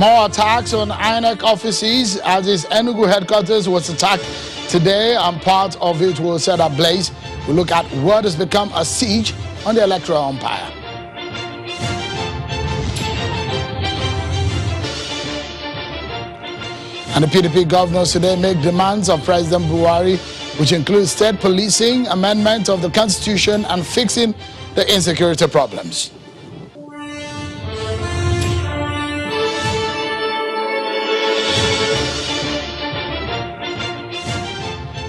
More attacks on INEC offices as its Enugu headquarters was attacked today, and part of it will set ablaze. We look at what has become a siege on the electoral umpire. And the PDP governors today make demands of President Buhari, which includes state policing, amendment of the constitution, and fixing the insecurity problems.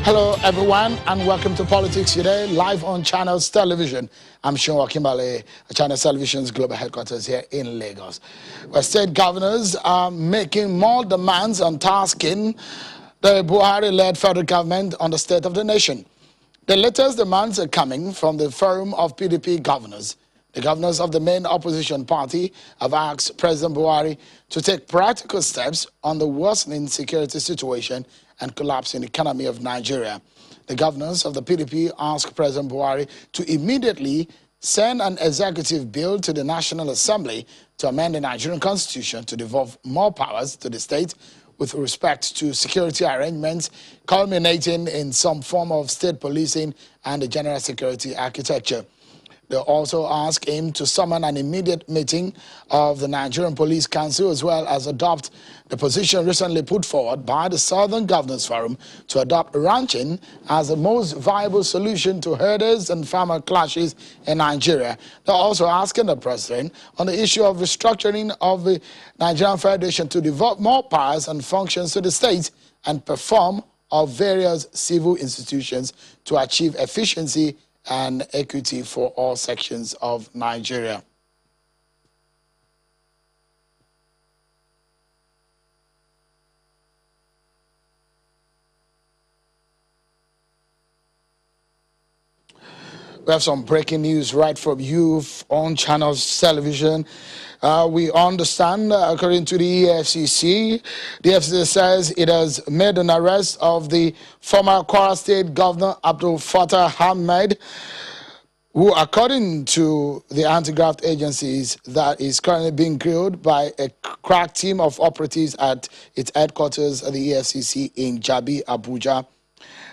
Hello everyone, and welcome to Politics Today, live on Channels Television. I'm Sean Wakimbale, Channels Television's global headquarters here in Lagos, where state governors are making more demands on tasking the Buhari-led federal government on the state of the nation. The latest demands are coming from the Forum of PDP governors. The governors of the main opposition party have asked President Buhari to take practical steps on the worsening security situation and collapsing economy of Nigeria. The governors of the PDP asked President Buhari to immediately send an executive bill to the National Assembly to amend the Nigerian constitution to devolve more powers to the state with respect to security arrangements, culminating in some form of state policing and the general security architecture. They also ask him to summon an immediate meeting of the Nigerian Police Council, as well as adopt the position recently put forward by the Southern Governors Forum to adopt ranching as the most viable solution to herders and farmer clashes in Nigeria. They're also asking the president on the issue of restructuring of the Nigerian Federation to devote more powers and functions to the state and perform of various civil institutions to achieve efficiency and equity for all sections of Nigeria. We have some breaking news right from you on Channels Television. We understand, according to the EFCC, the EFCC says it has made an arrest of the former Kwara State Governor Abdul Fattah Ahmed, who, according to the anti-graft agencies, that is currently being grilled by a crack team of operatives at its headquarters at the EFCC in Jabi, Abuja.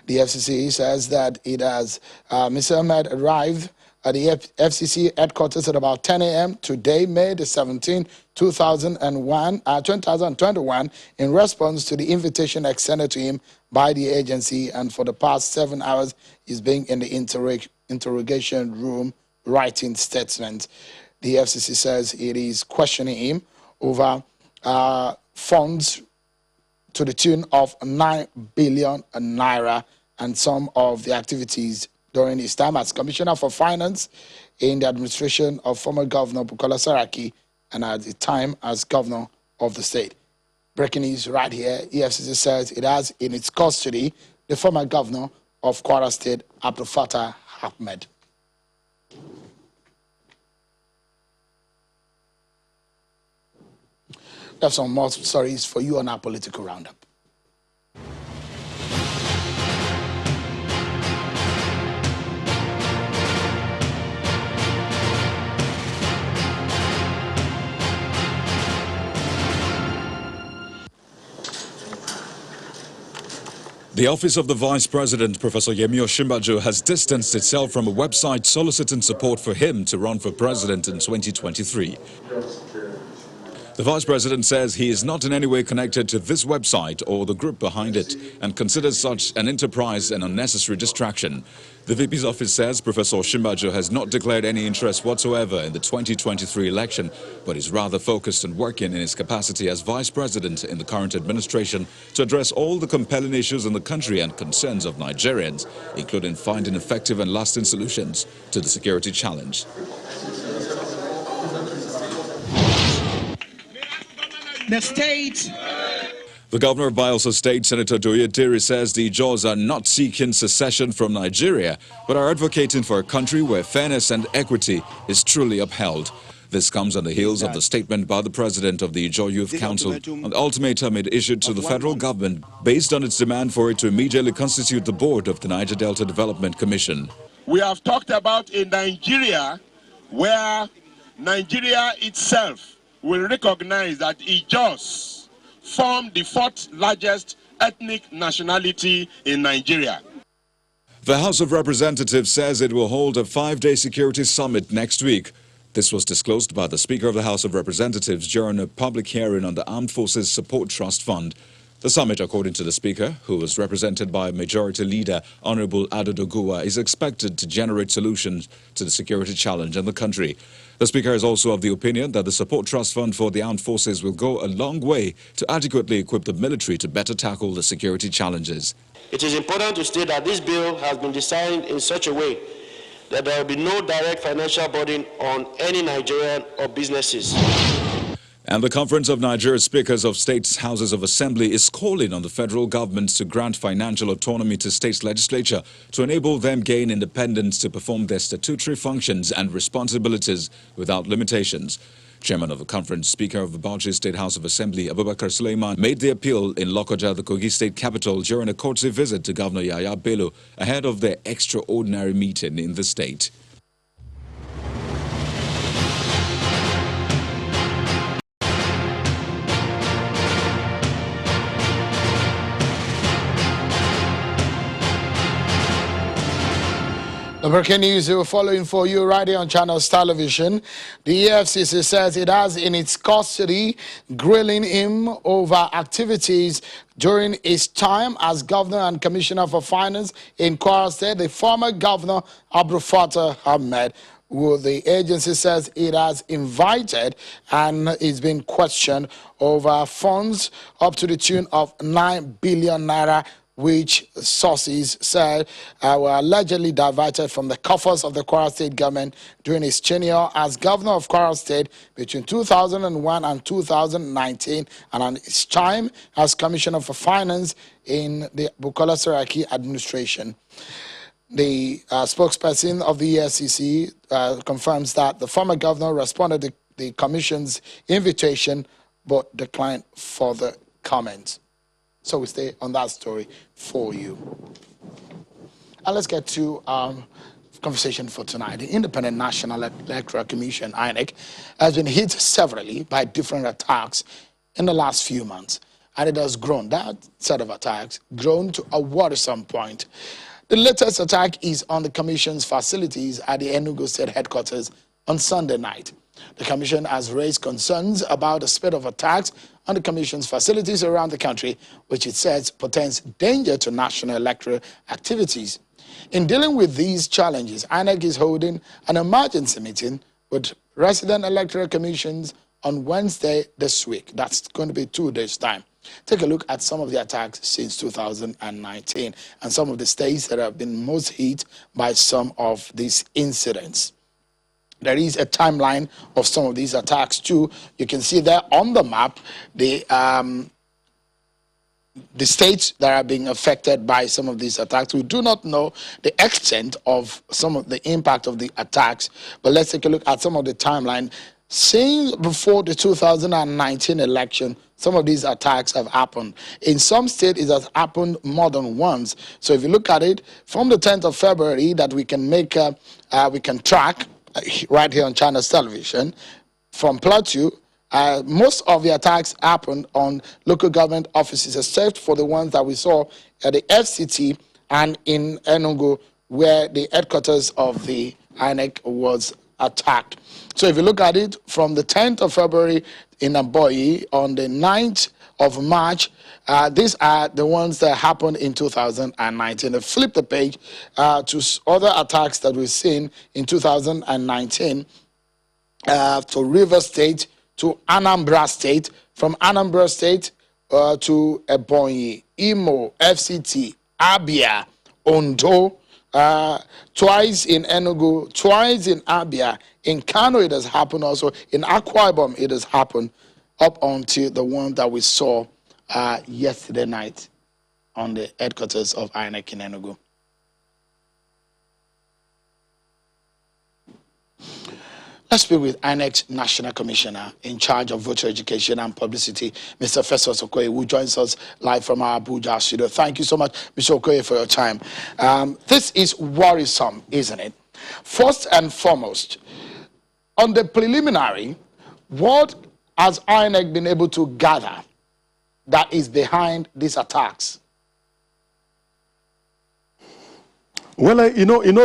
The FCC says that it has, Mr. Ahmed arrived at the FCC headquarters at about 10 a.m. today, May the 17th, 2021, in response to the invitation extended to him by the agency, and for the past 7 hours, he's been in the interrogation room writing statements. The FCC says it is questioning him over funds to the tune of 9 billion naira and some of the activities during his time as Commissioner for Finance in the administration of former Governor Bukola Saraki and at the time as Governor of the state. Breaking news right here, EFCC says it has in its custody the former Governor of Kwara State, Abdul Fattah Ahmed. We have some more stories for you on our political roundup. The Office of the Vice President, Professor Yemi Osinbajo, has distanced itself from a website soliciting support for him to run for president in 2023. The Vice President says he is not in any way connected to this website or the group behind it and considers such an enterprise an unnecessary distraction. The VP's office says Professor Osinbajo has not declared any interest whatsoever in the 2023 election, but is rather focused on working in his capacity as Vice President in the current administration to address all the compelling issues in the country and concerns of Nigerians, including finding effective and lasting solutions to the security challenge. The state. The governor of Bayelsa State, Senator Doye Diri, says the Ijaws are not seeking secession from Nigeria, but are advocating for a country where fairness and equity is truly upheld. This comes on the heels of the statement by the president of the Ijaw Youth Council on the ultimatum it issued to the federal government based on its demand for it to immediately constitute the board of the Niger Delta Development Commission. We have talked about a Nigeria where Nigeria itself will recognize that Ijaws form the fourth largest ethnic nationality in Nigeria. The House of Representatives says it will hold a 5-day security summit next week. This was disclosed by the Speaker of the House of Representatives during a public hearing on the Armed Forces Support Trust Fund. The summit, according to the Speaker, who was represented by Majority Leader Honorable Adodoguwa, is expected to generate solutions to the security challenge in the country. The Speaker is also of the opinion that the Support Trust Fund for the Armed Forces will go a long way to adequately equip the military to better tackle the security challenges. It is important to state that this bill has been designed in such a way that there will be no direct financial burden on any Nigerian or businesses. And the Conference of Nigeria's Speakers of States Houses of Assembly is calling on the federal government to grant financial autonomy to states' legislature to enable them gain independence to perform their statutory functions and responsibilities without limitations. Chairman of the conference, Speaker of the Bauchi State House of Assembly, Abubakar Suleiman, made the appeal in Lokoja, the Kogi State capital, during a courtesy visit to Governor Yaya Bello ahead of their extraordinary meeting in the state. The breaking news we're following for you right here on Channels Television. The EFCC says it has in its custody grilling him over activities during his time as Governor and Commissioner for Finance in Kwara State, the former Governor Abdul Fattah Ahmed, who the agency says it has invited and is being questioned over funds up to the tune of 9 billion naira, which sources said were allegedly diverted from the coffers of the Kwara State government during his tenure as governor of Kwara State between 2001 and 2019, and on his time as commissioner for finance in the Bukola Saraki administration. The spokesperson of the EFCC confirms that the former governor responded to the commission's invitation but declined further comments. So we stay on that story for you. And let's get to conversation for tonight. The Independent National Electoral Commission, INEC, has been hit severally by different attacks in the last few months. And it has grown, that set of attacks, grown to a worrisome point. The latest attack is on the Commission's facilities at the Enugu State headquarters on Sunday night. The Commission has raised concerns about the spread of attacks on the Commission's facilities around the country, which it says portends danger to national electoral activities. In dealing with these challenges, INEC is holding an emergency meeting with resident electoral commissions on Wednesday this week. That's going to be 2 days' time. Take a look at some of the attacks since 2019 and some of the states that have been most hit by some of these incidents. There is a timeline of some of these attacks too. You can see there on the map the states that are being affected by some of these attacks. We do not know the extent of some of the impact of the attacks, but let's take a look at some of the timeline. Since before the 2019 election, some of these attacks have happened. In some states, it has happened more than once. So if you look at it, from the 10th of February that we can make, we can track right here on Channels Television, from Plateau, most of the attacks happened on local government offices, except for the ones that we saw at the FCT and in Enugu, where the headquarters of the INEC was attacked. So if you look at it, from the 10th of February in Aboyi, on the 9th of March, these are the ones that happened in 2019. They flip the page to other attacks that we've seen in 2019 to River State, to Anambra State, from Anambra State to Ebonyi, Imo, FCT, Abia, Ondo, twice in Enugu, twice in Abia. In Kano it has happened also. In Akwa Ibom it has happened, up until the one that we saw yesterday night on the headquarters of INEC in Enugu. Let's speak with INEC's National Commissioner in charge of voter education and publicity, Mr. Festus Okoye, who joins us live from our Abuja studio. Thank you so much, Mr. Okoye, for your time. This is worrisome, isn't it? First and foremost, on the preliminary, what has INEC been able to gather that is behind these attacks? Well,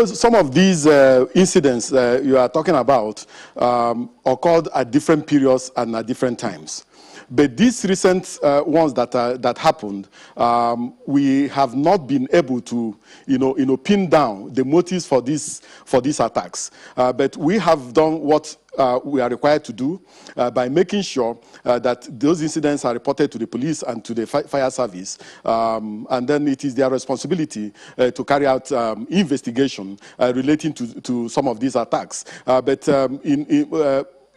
some of these incidents you are talking about occurred at different periods and at different times. But these recent ones that happened, we have not been able to, pin down the motives for these attacks. But we have done what we are required to do by making sure that those incidents are reported to the police and to the fire service, and then it is their responsibility to carry out investigation relating to some of these attacks. But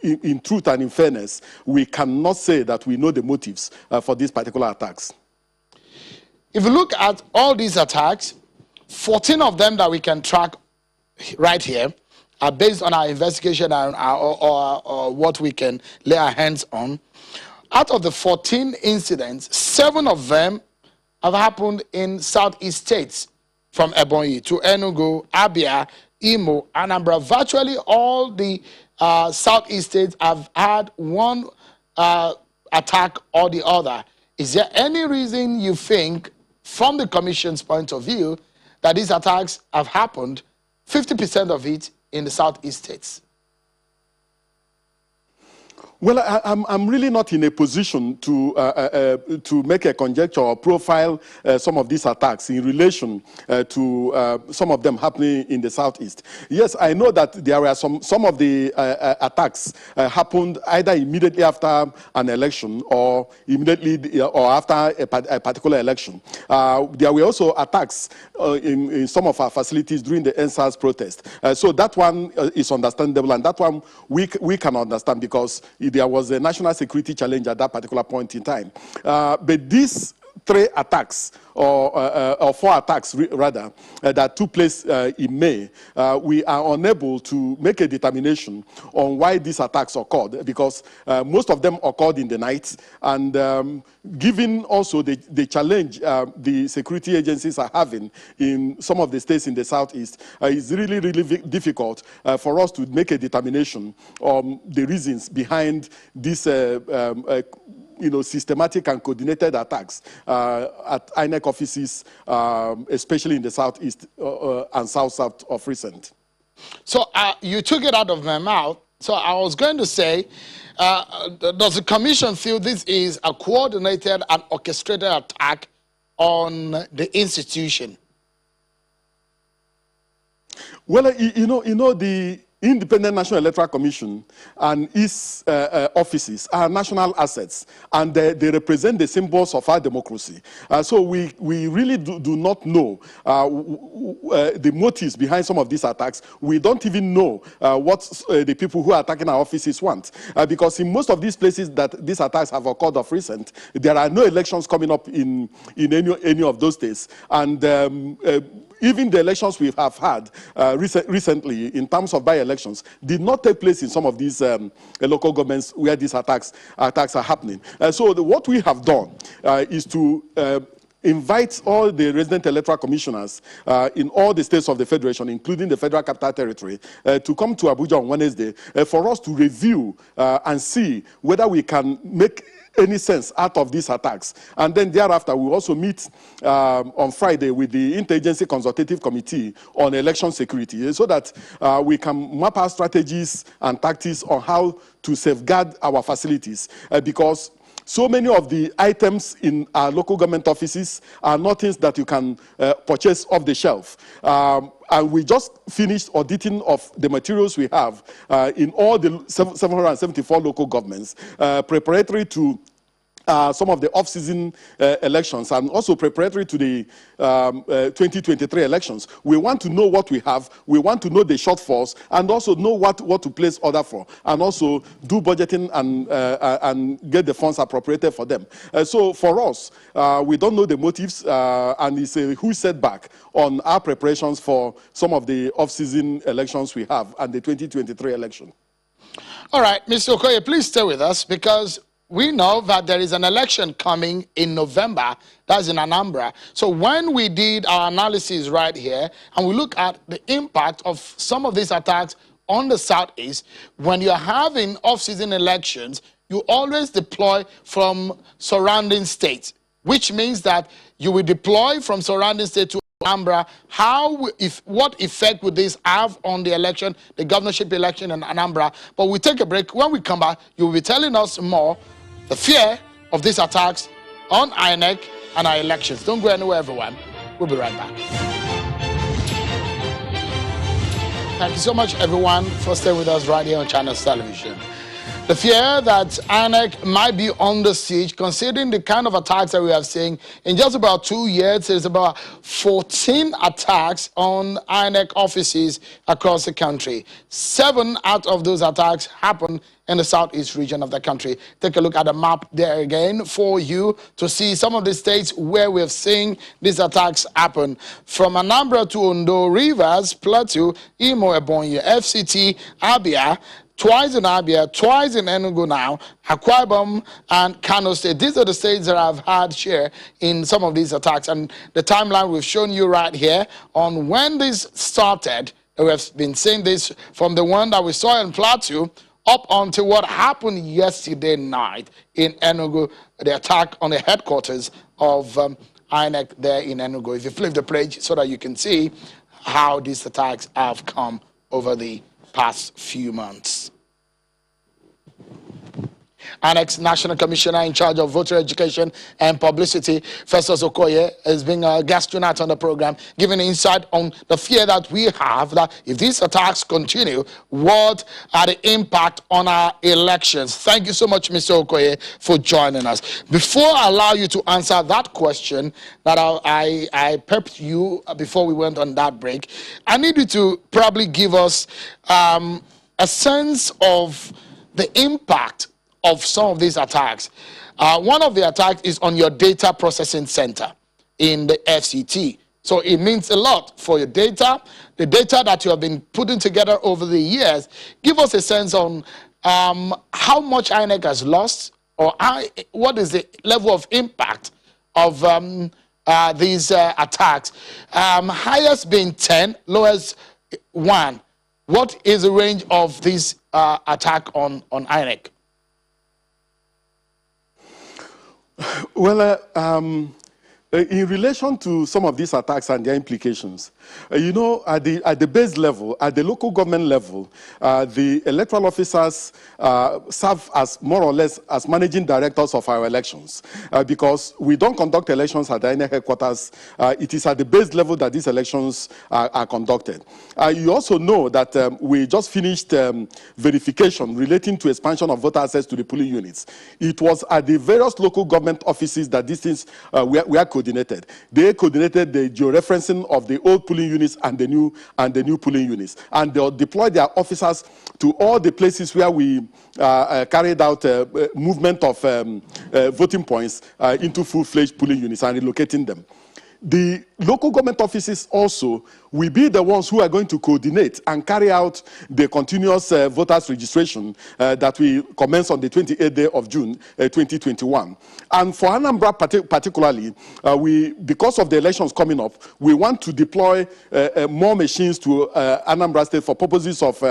in truth and in fairness, we cannot say that we know the motives for these particular attacks. If you look at all these attacks, 14 of them that we can track right here are based on our investigation and or what we can lay our hands on. Out of the 14 incidents, 7 of them have happened in southeast states, from Ebonyi to Enugu, Abia, Imo, Anambra. Virtually all the southeast states have had one attack or the other. Is there any reason you think, from the Commission's point of view, that these attacks have happened, 50% of it in the southeast states? Well, I'm really not in a position to make a conjecture or profile some of these attacks in relation to some of them happening in the southeast. Yes, I know that there were some of the attacks happened either immediately after an election or immediately or after a particular election. There were also attacks in some of our facilities during the NSAS protest. So that one is understandable, and that one we can understand because there was a national security challenge at that particular point in time. But these 3 attacks, or 4 attacks rather, that took place in May, we are unable to make a determination on why these attacks occurred, because most of them occurred in the night, and given also the challenge the security agencies are having in some of the states in the southeast, it's really, really difficult for us to make a determination on the reasons behind this systematic and coordinated attacks at INEC offices, especially in the southeast and south of recent. So you took it out of my mouth. So I was going to say, does the Commission feel this is a coordinated and orchestrated attack on the institution? Well, the Independent National Electoral Commission and its offices are national assets, and they represent the symbols of our democracy. So we really do not know the motives behind some of these attacks. We don't even know what the people who are attacking our offices want, because in most of these places that these attacks have occurred of recent, there are no elections coming up in any of those states, and even the elections we have had recently in terms of by-elections did not take place in some of these local governments where these attacks are happening. So what we have done is to invite all the resident electoral commissioners in all the states of the Federation, including the Federal Capital Territory, to come to Abuja on Wednesday for us to review and see whether we can make any sense out of these attacks. And then thereafter, we'll also meet on Friday with the Interagency Consultative Committee on Election Security, so that we can map our strategies and tactics on how to safeguard our facilities, because so many of the items in our local government offices are not things that you can purchase off the shelf. And we just finished auditing of the materials we have in all the 774 local governments, preparatory to some of the off-season elections, and also preparatory to the 2023 elections. We want to know what we have, we want to know the shortfalls, and also know what to place order for, and also do budgeting and get the funds appropriated for them. So for us, we don't know the motives, and it's a huge setback on our preparations for some of the off-season elections we have and the 2023 election. All right, Mr. Okoye, please stay with us, because we know that there is an election coming in November. That's in Anambra. So when we did our analysis right here, and we look at the impact of some of these attacks on the Southeast, when you're having off-season elections, you always deploy from surrounding states, which means that you will deploy from surrounding states to Anambra. What effect would this have on the election, the governorship election in Anambra? But we take a break. When we come back, you will be telling us more the fear of these attacks on INEC and our elections. Don't go anywhere, everyone. We'll be right back. Thank you so much, everyone, for staying with us right here on Channels Television. The fear that INEC might be under siege, considering the kind of attacks that we have seen in just about 2 years. There's about 14 attacks on INEC offices across the country. 7 out of those attacks happened in the southeast region of the country. Take a look at the map there again for you to see some of the states where we've seen these attacks happen. From Anambra to Ondo, Rivers, Plateau, Imo, Ebonyi, FCT, Abia, twice in Abia, twice in Enugu now, Akwa Ibom and Kano State. These are the states that have had share in some of these attacks. And the timeline we've shown you right here on when this started. We have been seeing this from the one that we saw in Plateau up until what happened yesterday night in Enugu, the attack on the headquarters of INEC there in Enugu. If you flip the page so that you can see how these attacks have come over the past few months. INEC's National Commissioner in charge of voter education and publicity, Festus Okoye, is being a guest tonight on the program, giving insight on the fear that we have that if these attacks continue, what are the impact on our elections? Thank you so much, Mr. Okoye, for joining us. Before I allow you to answer that question that I prepped you before we went on that break, I need you to probably give us a sense of the impact of some of these attacks. One of the attacks is on your data processing center in the FCT. So it means a lot for your data, the data that you have been putting together over the years. Give us a sense on how much INEC has lost, or what is the level of impact of these attacks. Highest being 10, lowest 1. What is the range of this attack on INEC? Well, in relation to some of these attacks and their implications, you know, at the base level, at the local government level, the electoral officers serve as more or less as managing directors of our elections, because we don't conduct elections at the INEC headquarters. It is at the base level that these elections are conducted. You also know that we just finished verification relating to expansion of voter access to the polling units. It was at the various local government offices that these things were coordinated. They coordinated the georeferencing of the old polling units and the new polling units, and they'll deploy their officers to all the places where we carried out movement of voting points into full-fledged polling units and relocating them. The local government offices also will be the ones who are going to coordinate and carry out the continuous voters registration that we commence on the 28th day of June 2021. And for Anambra particularly, because of the elections coming up, we want to deploy more machines to Anambra State for purposes of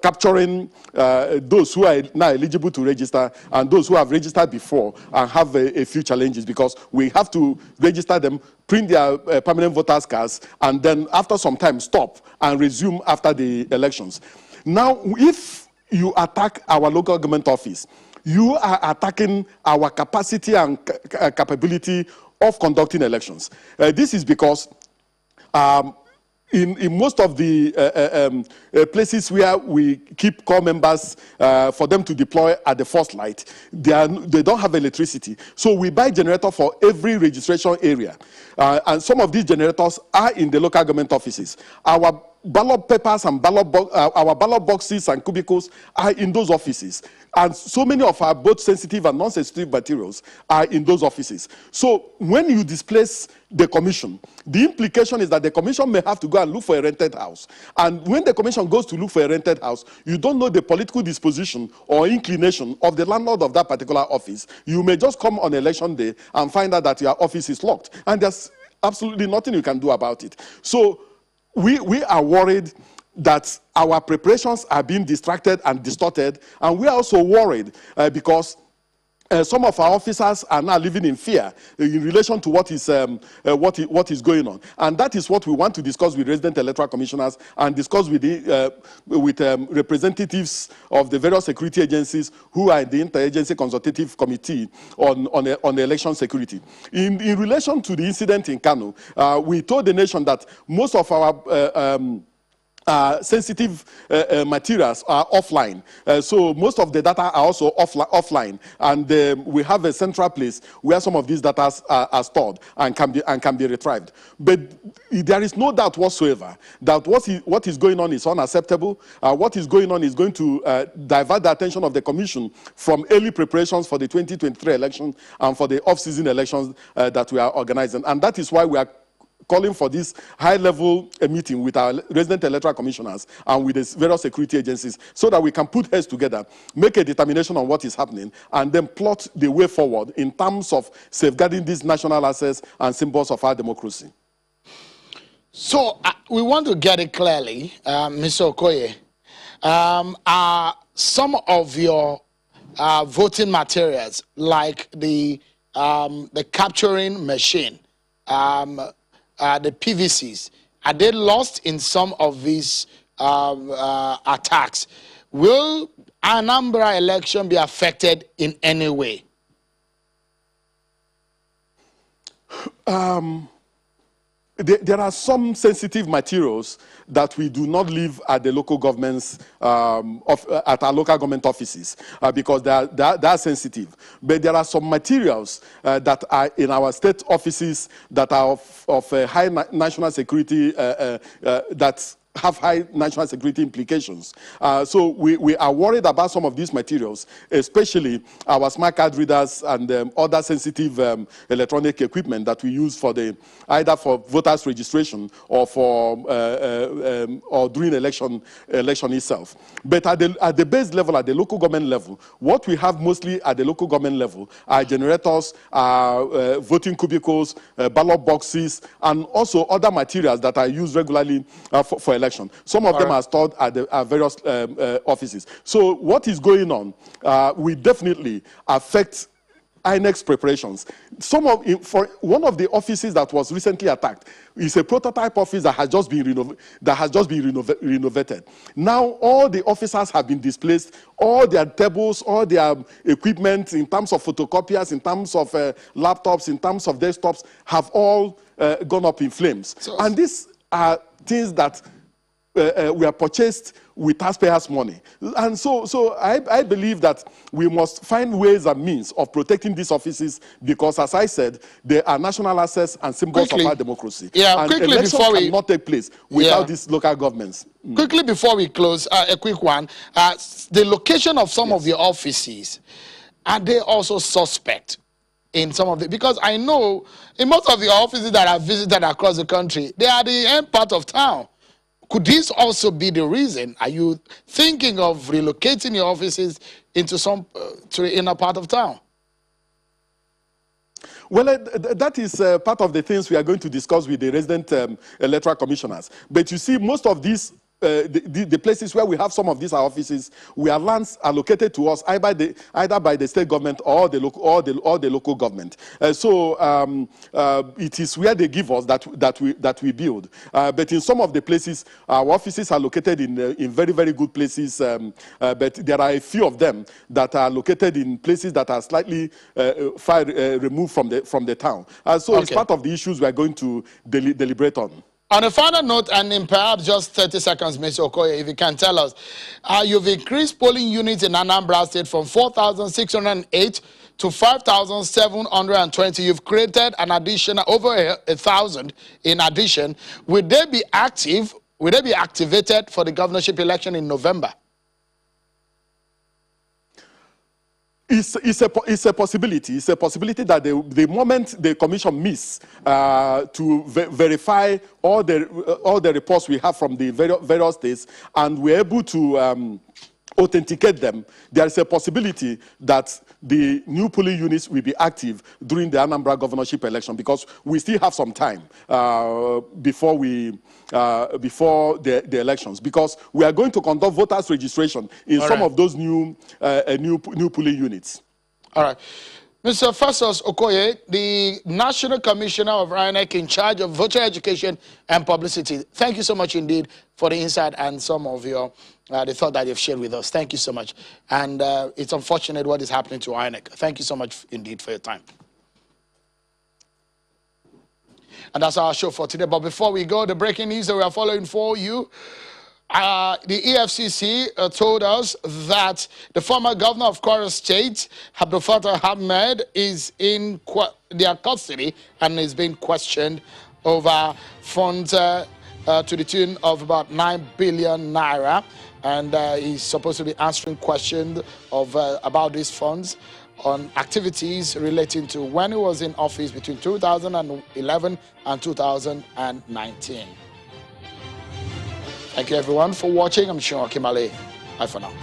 capturing those who are now eligible to register and those who have registered before and have a few challenges, because we have to register them, print their permanent voters cards, and then after some time stop and resume after the elections. Now, if you attack our local government office, you are attacking our capacity and capability of conducting elections. This is because in most of the places where we keep core members for them to deploy at the first light, they don't have electricity. So we buy generator for every registration area. And some of these generators are in the local government offices. Our ballot papers and our ballot boxes and cubicles are in those offices. And so many of our both sensitive and non-sensitive materials are in those offices. So when you displace the commission, the implication is that the commission may have to go and look for a rented house. And when the commission goes to look for a rented house, you don't know the political disposition or inclination of the landlord of that particular office. You may just come on election day and find out that your office is locked. And there's absolutely nothing you can do about it. So we are worried that our preparations are being distracted and distorted, and we are also worried because some of our officers are now living in fear in relation to what is going on, and that is what we want to discuss with resident electoral commissioners and discuss with representatives of the various security agencies who are in the interagency consultative committee on election security. In relation to the incident in Kano, we told the nation that most of our sensitive materials are offline, so most of the data are also offline, and we have a central place where some of these data are stored and can be retrieved. But there is no doubt whatsoever that what is going on is unacceptable. What is going on is going to divert the attention of the Commission from early preparations for the 2023 election and for the off-season elections that we are organizing, and that is why we are calling for this high-level meeting with our resident electoral commissioners and with the various security agencies so that we can put heads together, make a determination on what is happening, and then plot the way forward in terms of safeguarding these national assets and symbols of our democracy. So we want to get it clearly, Mr. Okoye. Are some of your voting materials, like the capturing machine, the PVCs, are they lost in some of these attacks? Will Anambra election be affected in any way? There are some sensitive materials that we do not leave at the local governments, at our local government offices, because they are sensitive. But there are some materials that are in our state offices that are of high national security, that have high national security implications. So we are worried about some of these materials, especially our smart card readers and other sensitive electronic equipment that we use for either for voters registration or for or during election itself. But at the base level, at the local government level, what we have mostly at the local government level are generators, voting cubicles, ballot boxes, and also other materials that are used regularly for election. Some of them are stored at the various offices. So what is going on will definitely affect INEC's preparations. For one of the offices that was recently attacked is a prototype office that has just been renovated. Now all the officers have been displaced. All their tables, all their equipment, in terms of photocopiers, in terms of laptops, in terms of desktops, have all gone up in flames. And these are things that we are purchased with taxpayers' money. And so I believe that we must find ways and means of protecting these offices because, as I said, they are national assets and symbols of our democracy. Yeah, and quickly elections before we cannot take place without these local governments. Quickly before we close, a quick one. The location of some of the offices, are they also suspect in some of the, because I know in most of the offices that I've visited across the country, they are the end part of town. Could this also be the reason? Are you thinking of relocating your offices into to the inner part of town? Well, that is part of the things we are going to discuss with the resident electoral commissioners. But you see, most of these the places where we have some of these offices, we have lands allocated to us either by the state government or the local government. So it is where they give us that we build. But in some of the places, our offices are located in very, very good places. But there are a few of them that are located in places that are slightly far removed from the town. So it's part of the issues we are going to deliberate on. On a final note, and in perhaps just 30 seconds, Mr. Okoye, if you can tell us, you've increased polling units in Anambra State from 4,608 to 5,720. You've created an additional over 1,000 in addition. Will they be active? Will they be activated for the governorship election in November? It's a possibility. It's a possibility that the moment the commission meets to verify all the reports we have from the various states, and we're able to authenticate them, there is a possibility that the new polling units will be active during the Anambra governorship election, because we still have some time before the elections, because we are going to conduct voters registration in some of those new polling units. All right. Mr. Festus Okoye, the National Commissioner of INEC in charge of voter education and publicity, thank you so much indeed for the insight and some of your the thought that you've shared with us. Thank you so much. And it's unfortunate what is happening to INEC. Thank you so much indeed for your time. And that's our show for today. But before we go, the breaking news that we are following for you. The EFCC told us that the former governor of Kwara State, Abdul Fattah Ahmed, is in their custody and is being questioned over funds to the tune of about 9 billion naira. And he's supposed to be answering questions about these funds on activities relating to when he was in office between 2011 and 2019. Thank you everyone for watching. I'm Sean Akimale. Bye for now.